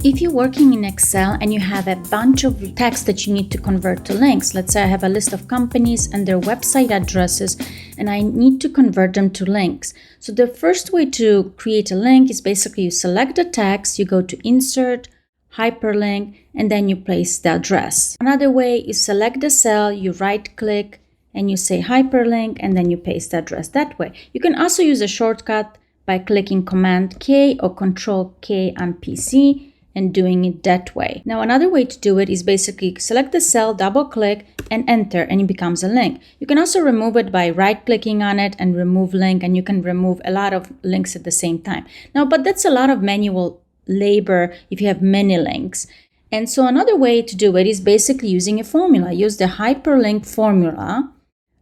If you're working in Excel and you have a bunch of text that you need to convert to links, let's say I have a list of companies and their website addresses and I need to convert them to links. So the first way to create a link is basically you select the text, you go to Insert, Hyperlink, and then you place the address. Another way is select the cell, you right click and you say Hyperlink and then you paste the address that way. You can also use a shortcut by clicking Command K or Control K on PC and doing it that way. Now another way to do it is basically select the cell, double click and enter and it becomes a link. You can also remove it by right clicking on it and remove link, and you can remove a lot of links at the same time. Now, but that's a lot of manual labor if you have many links. And so another way to do it is basically using a formula. Use the hyperlink formula,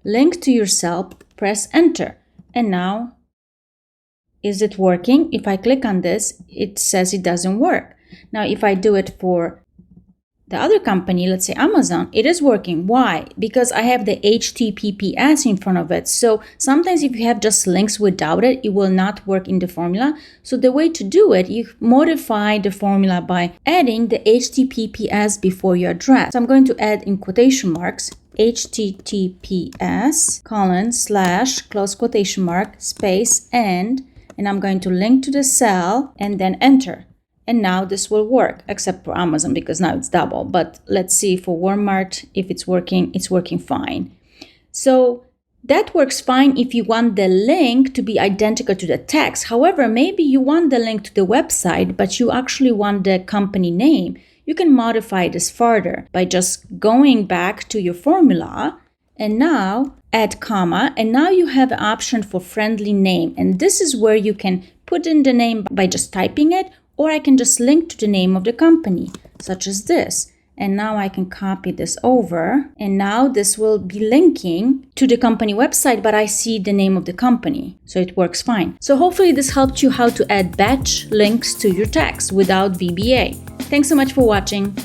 link to your cell, press enter. And now, is it working? If I click on this, it says it doesn't work. Now, if I do it for the other company, let's say Amazon, it is working. Why? Because I have the HTTPS in front of it. So sometimes if you have just links without it, it will not work in the formula. So the way to do it, you modify the formula by adding the HTTPS before your address. So I'm going to add in quotation marks, HTTPS : / close quotation mark, space, and I'm going to link to the cell and then enter. And now this will work, except for Amazon because now it's double. But let's see for Walmart, if it's working fine. So that works fine if you want the link to be identical to the text. However, maybe you want the link to the website, but you actually want the company name. You can modify this further by just going back to your formula and now add comma. And now you have an option for friendly name. And this is where you can put in the name by just typing it, or I can just link to the name of the company, such as this. And now I can copy this over. And now this will be linking to the company website, but I see the name of the company. So it works fine. So hopefully this helped you how to add batch links to your text without VBA. Thanks so much for watching.